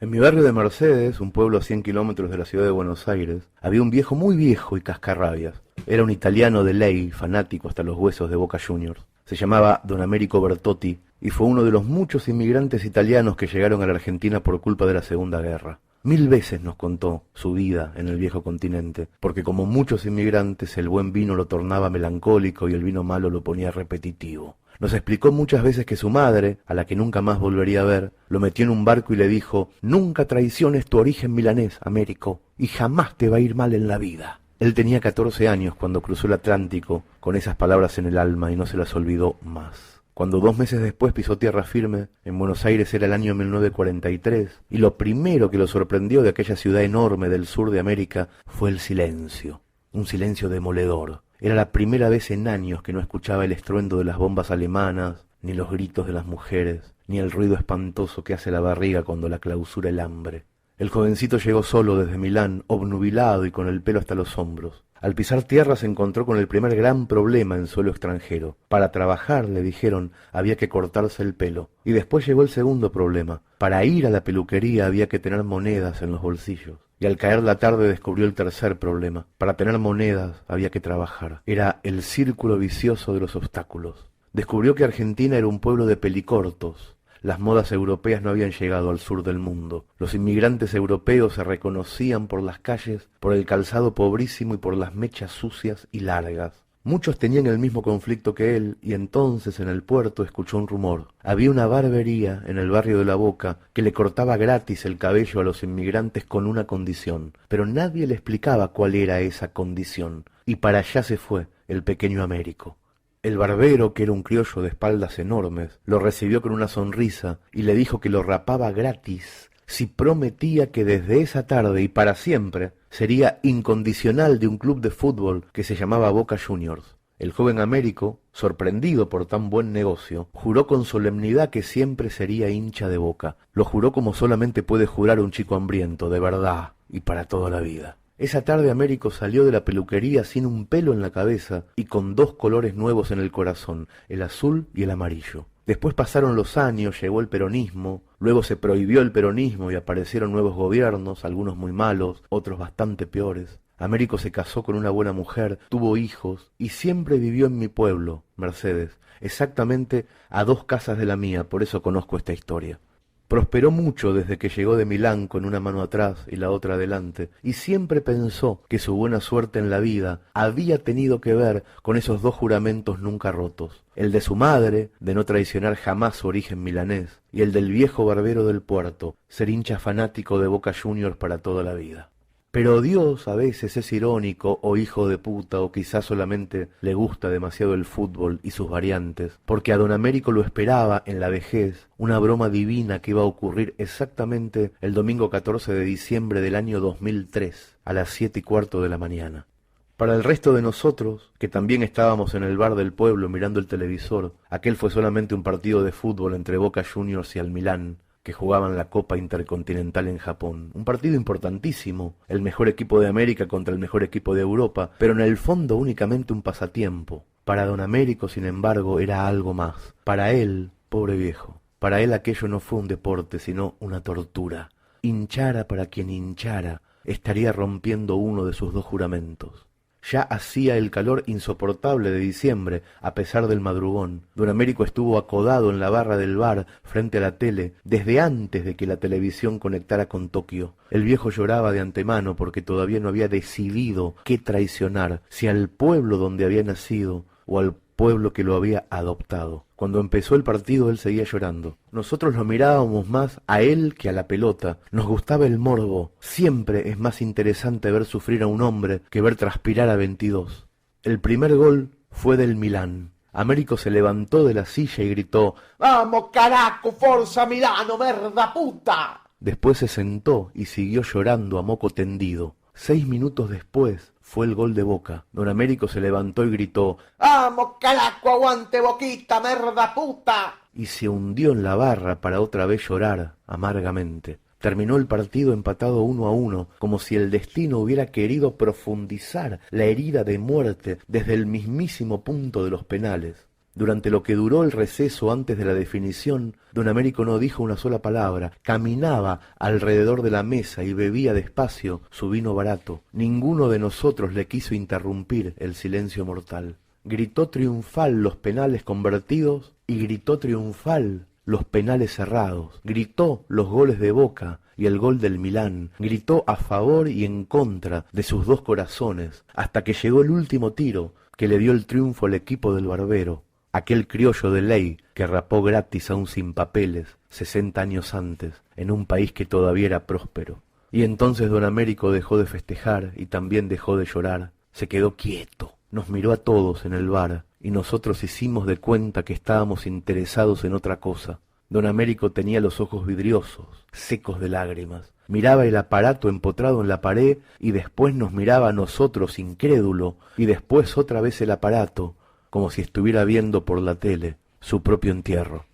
En mi barrio de Mercedes, un pueblo a 100 kilómetros de la ciudad de Buenos Aires, había un viejo muy viejo y cascarrabias. Era un italiano de ley, fanático hasta los huesos de Boca Juniors. Se llamaba Don Américo Bertotti y fue uno de los muchos inmigrantes italianos que llegaron a la Argentina por culpa de la Segunda Guerra. 1000 veces nos contó su vida en el viejo continente, porque como muchos inmigrantes el buen vino lo tornaba melancólico y el vino malo lo ponía repetitivo. Nos explicó muchas veces que su madre, a la que nunca más volvería a ver, lo metió en un barco y le dijo: «Nunca traiciones tu origen milanés, Américo, y jamás te va a ir mal en la vida». Él tenía 14 años cuando cruzó el Atlántico con esas palabras en el alma y no se las olvidó más. Cuando 2 meses después pisó tierra firme, en Buenos Aires era el año 1943, y lo primero que lo sorprendió de aquella ciudad enorme del sur de América fue el silencio, un silencio demoledor. Era la primera vez en años que no escuchaba el estruendo de las bombas alemanas, ni los gritos de las mujeres, ni el ruido espantoso que hace la barriga cuando la clausura el hambre. El jovencito llegó solo desde Milán, obnubilado y con el pelo hasta los hombros. Al pisar tierra se encontró con el primer gran problema en suelo extranjero. Para trabajar, le dijeron, había que cortarse el pelo. Y después llegó el segundo problema. Para ir a la peluquería había que tener monedas en los bolsillos. Y al caer la tarde descubrió el tercer problema. Para tener monedas había que trabajar. Era el círculo vicioso de los obstáculos. Descubrió que Argentina era un pueblo de pelicortos. Las modas europeas no habían llegado al sur del mundo. Los inmigrantes europeos se reconocían por las calles, por el calzado pobrísimo y por las mechas sucias y largas. Muchos tenían el mismo conflicto que él, y entonces en el puerto escuchó un rumor. Había una barbería en el barrio de La Boca que le cortaba gratis el cabello a los inmigrantes con una condición, pero nadie le explicaba cuál era esa condición, y para allá se fue el pequeño Américo. El barbero, que era un criollo de espaldas enormes, lo recibió con una sonrisa y le dijo que lo rapaba gratis si prometía que desde esa tarde y para siempre sería incondicional de un club de fútbol que se llamaba Boca Juniors. El joven Américo, sorprendido por tan buen negocio, juró con solemnidad que siempre sería hincha de Boca. Lo juró como solamente puede jurar un chico hambriento, de verdad, y para toda la vida. Esa tarde Américo salió de la peluquería sin un pelo en la cabeza y con 2 colores nuevos en el corazón, el azul y el amarillo. Después pasaron los años, llegó el peronismo, luego se prohibió el peronismo y aparecieron nuevos gobiernos, algunos muy malos, otros bastante peores. Américo se casó con una buena mujer, tuvo hijos y siempre vivió en mi pueblo, Mercedes, exactamente a 2 casas de la mía, por eso conozco esta historia. Prosperó mucho desde que llegó de Milán con una mano atrás y la otra adelante, y siempre pensó que su buena suerte en la vida había tenido que ver con esos 2 juramentos nunca rotos, el de su madre, de no traicionar jamás su origen milanés, y el del viejo barbero del puerto, ser hincha fanático de Boca Juniors para toda la vida. Pero Dios a veces es irónico o hijo de puta o quizás solamente le gusta demasiado el fútbol y sus variantes, porque a don Américo lo esperaba en la vejez una broma divina que iba a ocurrir exactamente el domingo 14 de diciembre del año 2003 a las 7:15 de la mañana. Para el resto de nosotros, que también estábamos en el bar del pueblo mirando el televisor, aquel fue solamente un partido de fútbol entre Boca Juniors y el Milán, que jugaban la Copa Intercontinental en Japón. Un partido importantísimo, el mejor equipo de América contra el mejor equipo de Europa, pero en el fondo únicamente un pasatiempo. Para don Américo, sin embargo, era algo más. Para él, pobre viejo, para él aquello no fue un deporte, sino una tortura. Hinchara para quien hinchara, estaría rompiendo uno de sus 2 juramentos. Ya hacía el calor insoportable de diciembre, a pesar del madrugón. Don Américo estuvo acodado en la barra del bar, frente a la tele, desde antes de que la televisión conectara con Tokio. El viejo lloraba de antemano porque todavía no había decidido qué traicionar, si al pueblo donde había nacido o al pueblo que lo había adoptado. Cuando empezó el partido él seguía llorando. Nosotros lo mirábamos más a él que a la pelota. Nos gustaba el morbo. Siempre es más interesante ver sufrir a un hombre que ver transpirar a 22. El primer gol fue del Milán. Américo se levantó de la silla y gritó: «¡Vamos, carajo, forza Milano, merda puta!». Después se sentó y siguió llorando a moco tendido. 6 minutos después fue el gol de Boca. Don Américo se levantó y gritó: «¡Vamos, carajo, aguante Boquita, merda puta!». Y se hundió en la barra para otra vez llorar amargamente. Terminó el partido empatado 1-1, como si el destino hubiera querido profundizar la herida de muerte desde el mismísimo punto de los penales. Durante lo que duró el receso antes de la definición, don Américo no dijo una sola palabra, caminaba alrededor de la mesa y bebía despacio su vino barato. Ninguno de nosotros le quiso interrumpir el silencio mortal. Gritó triunfal los penales convertidos y gritó triunfal los penales cerrados. Gritó los goles de Boca y el gol del Milán. Gritó a favor y en contra de sus dos corazones, hasta que llegó el último tiro que le dio el triunfo al equipo del Barbero, aquel criollo de ley que rapó gratis aún sin papeles 60 años antes, en un país que todavía era próspero. Y entonces don Américo dejó de festejar y también dejó de llorar. Se quedó quieto, nos miró a todos en el bar y nosotros hicimos de cuenta que estábamos interesados en otra cosa. Don Américo tenía los ojos vidriosos, secos de lágrimas. Miraba el aparato empotrado en la pared y después nos miraba a nosotros incrédulo y después otra vez el aparato, como si estuviera viendo por la tele su propio entierro.